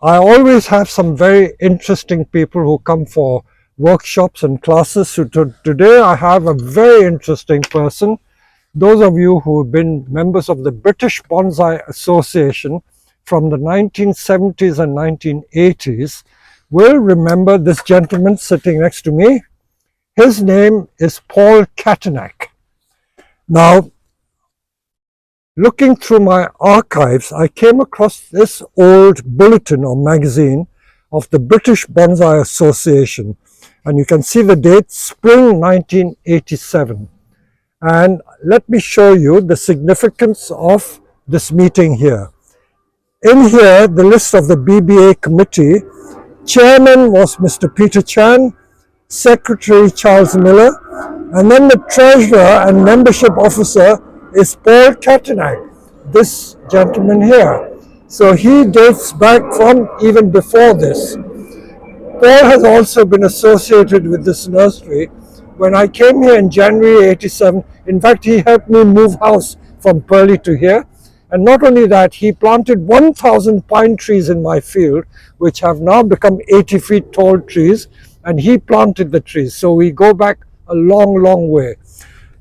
I always have some very interesting people who come for workshops and classes. So today I have a very interesting person. Those of you who have been members of the British Bonsai Association from the 1970s and 1980s will remember this gentleman sitting next to me. His name is Paul Catanack. Now, looking through my archives, I came across this old bulletin or magazine of the British Bonsai Association, and you can see the date, spring 1987. And let me show you the significance of this meeting here. In here, the list of the BBA committee, chairman was Mr. Peter Chan, secretary Charles Miller, and then the treasurer and membership officer is Paul Catanack, this gentleman here. So he dates back from even before this. Paul has also been associated with this nursery. When I came here in January 87, in fact, he helped me move house from Purley to here. And not only that, he planted 1,000 pine trees in my field, which have now become 80 feet tall trees, and he planted the trees. So we go back a long, long way.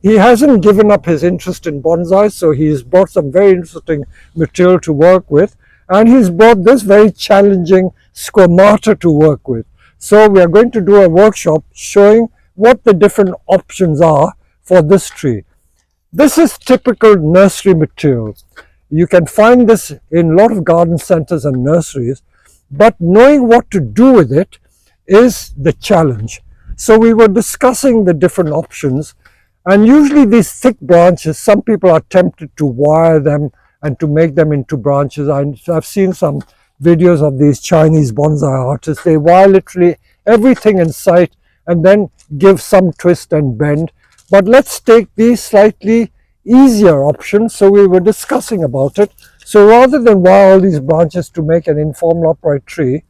He hasn't given up his interest in bonsai, so he's brought some very interesting material to work with, and he's brought this very challenging squamata to work with. So we are going to do a workshop showing what the different options are for this tree. This is typical nursery material. You can find this in a lot of garden centers and nurseries, but knowing what to do with it is the challenge. So we were discussing the different options, and usually these thick branches, some people are tempted to wire them and to make them into branches. I've seen some videos of these Chinese bonsai artists. They wire literally everything in sight and then give some twist and bend. But let's take these slightly easier options. So we were discussing about it. So rather than wire all these branches to make an informal upright tree,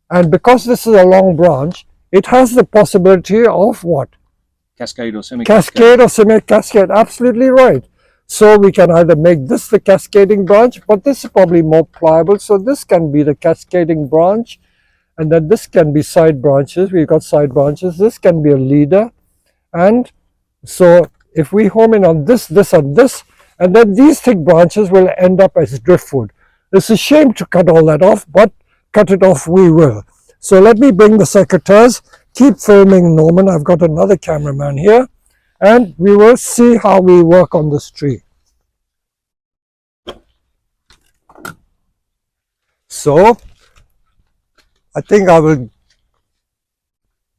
and because this is a long branch, it has the possibility of what? Cascade or semi-cascade. Cascade or semi-cascade, absolutely right. So we can either make this the cascading branch, but this is probably more pliable. So this can be the cascading branch, and then this can be side branches. We've got side branches. This can be a leader. And so if we home in on this, this, and this, and then these thick branches will end up as driftwood. It's a shame to cut all that off, but cut it off we will. So let me bring the secateurs. Keep filming, Norman. I've got another cameraman here, and we will see how we work on this tree. So I think I will,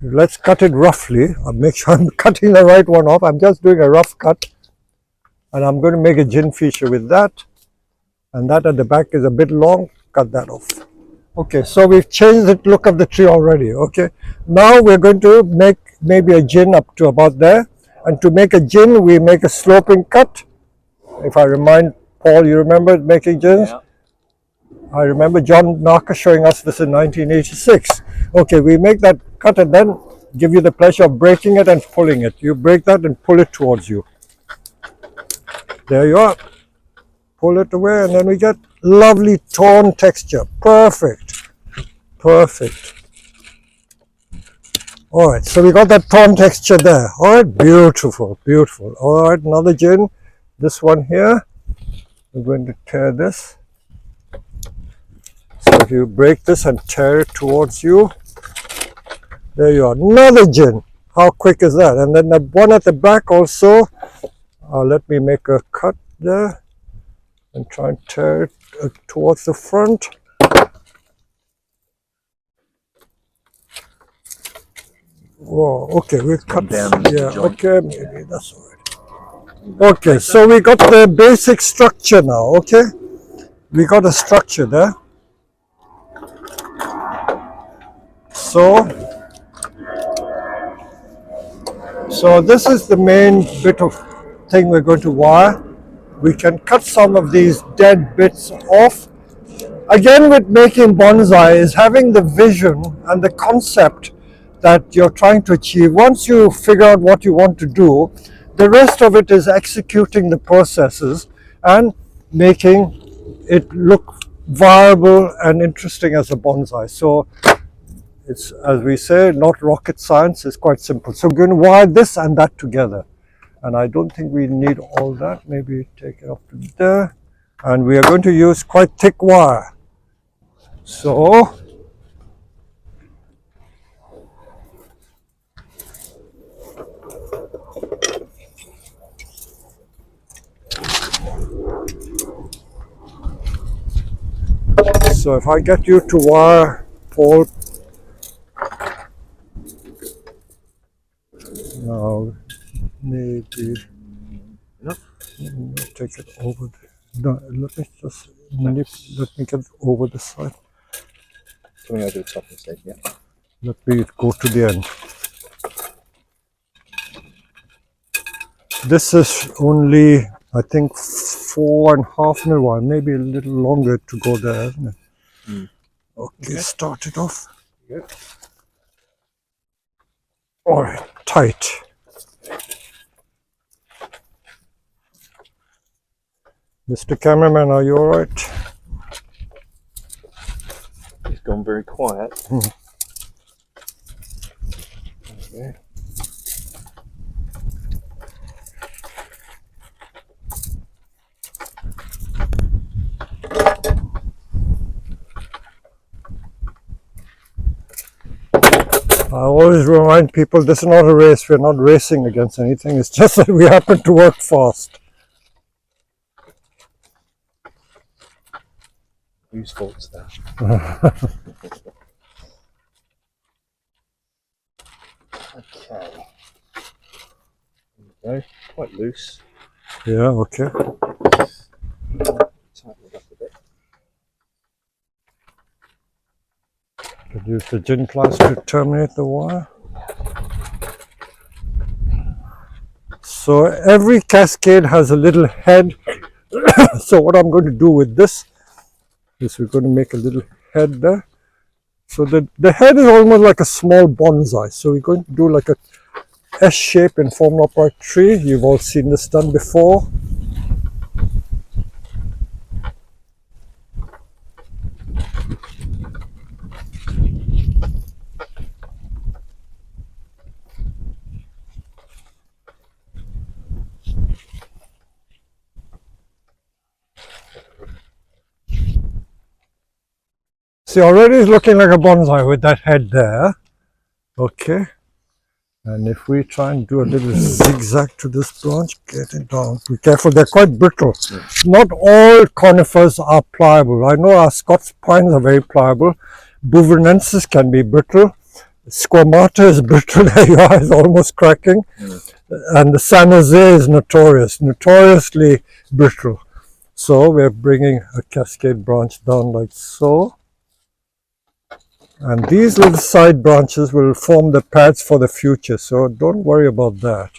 let's cut it roughly. I'll make sure I'm cutting the right one off. I'm just doing a rough cut, and I'm going to make a gin feature with that, and that at the back is a bit long. Cut that off. Okay, so we've changed the look of the tree already. Okay, now we're going to make maybe a gin up to about there, and to make a gin we make a sloping cut. If I remind Paul, you remember making gins? Yeah. I remember John Narka showing us this in 1986. Okay, we make that cut and then give you the pleasure of breaking it and pulling it. You break that and pull it towards you. There you are. Pull it away, and then we get lovely torn texture. Perfect. Perfect. All right, so we got that torn texture there. All right, beautiful, beautiful. All right, another gin. This one here. We're going to tear this. So if you break this and tear it towards you, there you are. Another gin. How quick is that? And then the one at the back also. Let me make a cut there and try and tear it towards the front. Whoa, okay, we'll cut down. Yeah, okay, maybe that's all right. Okay, so we got the basic structure now, okay? We got a structure there. So this is the main bit of thing we're going to wire. We can cut some of these dead bits off. Again, with making bonsai is having the vision and the concept that you're trying to achieve. Once you figure out what you want to do, the rest of it is executing the processes and making it look viable and interesting as a bonsai. So it's, as we say, not rocket science, it's quite simple. So we're going to wire this and that together. And I don't think we need all that. Maybe take it up to there. And we are going to use quite thick wire. So if I get you to wire, Paul, now maybe take it over there. No, let me just let me get over the side. Coming over the top instead, yeah. Let me go to the end. This is only, I think, 4.5 mil wire, maybe a little longer to go there, isn't it? Okay, start it off. Good. All right, tight. Mr. Cameraman, are you all right? It's gone very quiet. Okay. I always remind people this is not a race. We're not racing against anything. It's just that we happen to work fast. Whose fault's that? Okay. There we go. Quite loose. Yeah, okay. Tighten it up a bit. Could use the gin class to terminate the wire. So every cascade has a little head. So what I'm going to do with this is we're going to make a little head there. So the head is almost like a small bonsai. So we're going to do like a S shape in form of upright tree. You've all seen this done before. See, already it's looking like a bonsai with that head there. Okay. And if we try and do a little zigzag to this branch, get it down. Be careful, they're quite brittle. Not all conifers are pliable. I know our Scots pines are very pliable. Bouverensis can be brittle. Squamata is brittle. There you are, it's almost cracking. And the San Jose is notoriously brittle. So we're bringing a cascade branch down like so. And these little side branches will form the pads for the future, so don't worry about that.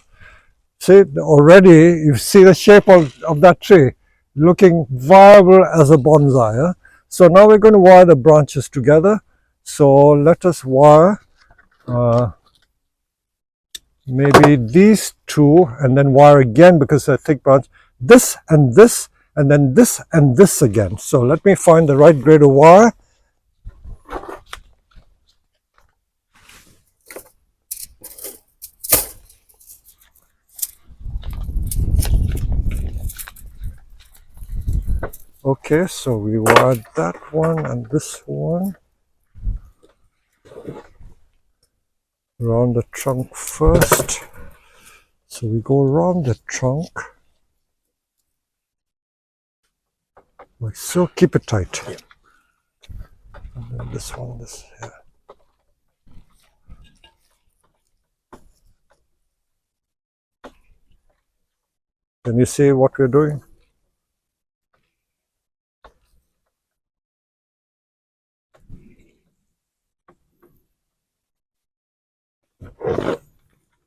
See, already you see the shape of that tree looking viable as a bonsai. Huh? So now we're going to wire the branches together. So let us wire maybe these two and then wire again because they're thick branch. This and this and then this and this again. So let me find the right grade of wire. Okay, so we wired that one and this one around the trunk first. So we go around the trunk like so. Keep it tight. Yeah. And then this one, this here. Can you see what we're doing?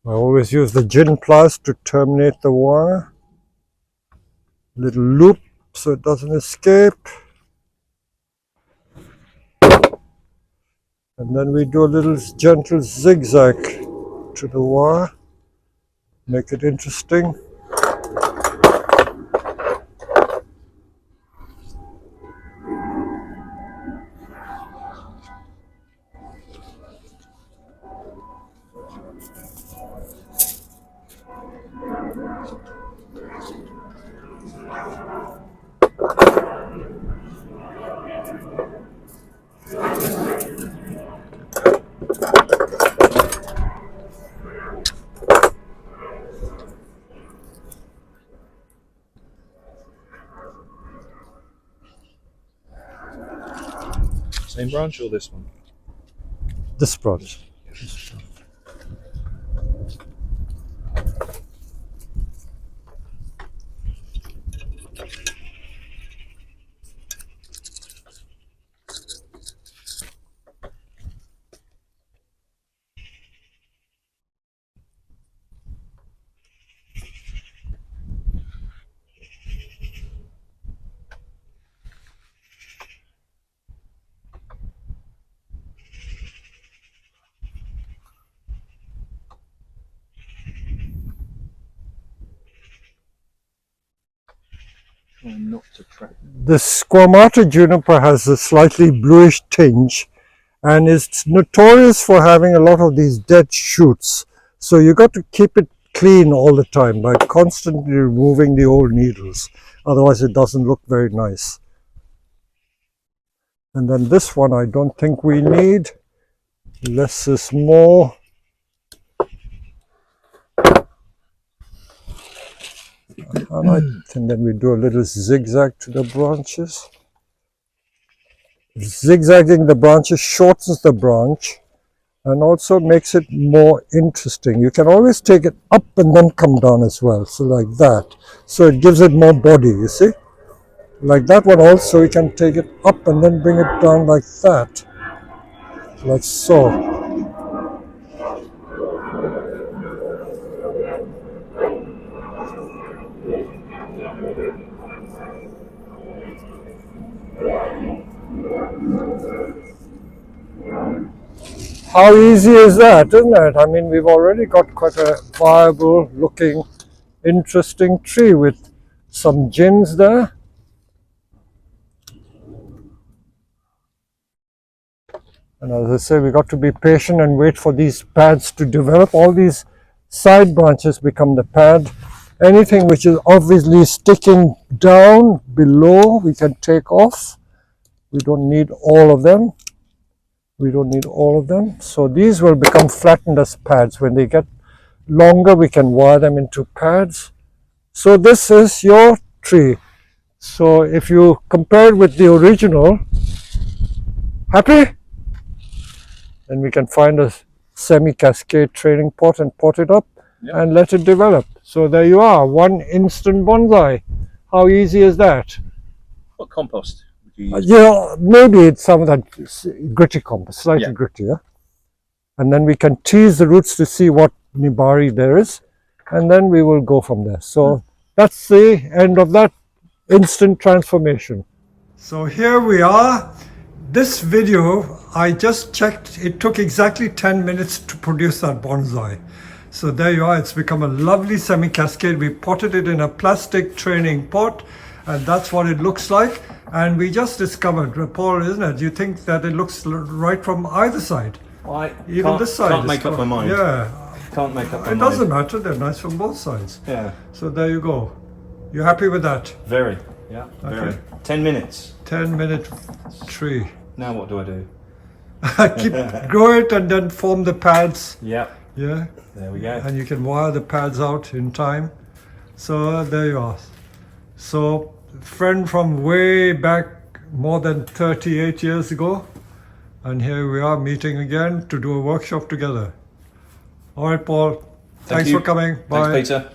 I always use the gin pliers to terminate the wire. Little loop so it doesn't escape. And then we do a little gentle zigzag to the wire. Make it interesting. Same branch or this one? This branch. Trying not to trap. The squamata juniper has a slightly bluish tinge and is notorious for having a lot of these dead shoots. So you got to keep it clean all the time by constantly removing the old needles. Otherwise it doesn't look very nice. And then this one I don't think we need. Less is more. And then we do a little zigzag to the branches. Zigzagging the branches shortens the branch and also makes it more interesting. You can always take it up and then come down as well, so like that. So it gives it more body, you see. Like that one also, you can take it up and then bring it down like that, like so. How easy is that, isn't it? I mean, we've already got quite a viable looking, interesting tree with some gins there. And as I say, we've got to be patient and wait for these pads to develop. All these side branches become the pad. Anything which is obviously sticking down below, we can take off. We don't need all of them. We don't need all of them. So these will become flattened as pads. When they get longer, we can wire them into pads. So this is your tree. So if you compare it with the original, happy? Then we can find a semi-cascade training pot and pot it up and let it develop. So there you are, one instant bonsai. How easy is that? What compost would you use? Yeah, maybe it's some of that gritty compost, slightly grittier. And then we can tease the roots to see what nibari there is. And then we will go from there. So that's the end of that instant transformation. So here we are. This video, I just checked, it took exactly 10 minutes to produce that bonsai. So there you are, it's become a lovely semi-cascade. We potted it in a plastic training pot, and that's what it looks like. And we just discovered, Paul, isn't it? You think that it looks right from either side? Even this side. Can't make up my mind. Yeah. Can't make up my mind. It doesn't matter, they're nice from both sides. Yeah. So there you go. You happy with that? Very. Yeah. Very. 10 minutes. 10-minute tree. Now what do I do? Grow it and then form the pads. Yeah. Yeah. There we go. And you can wire the pads out in time. So there you are. So friend from way back more than 38 years ago. And here we are meeting again to do a workshop together. All right, Paul. Thanks for coming. Bye. Thanks, Peter.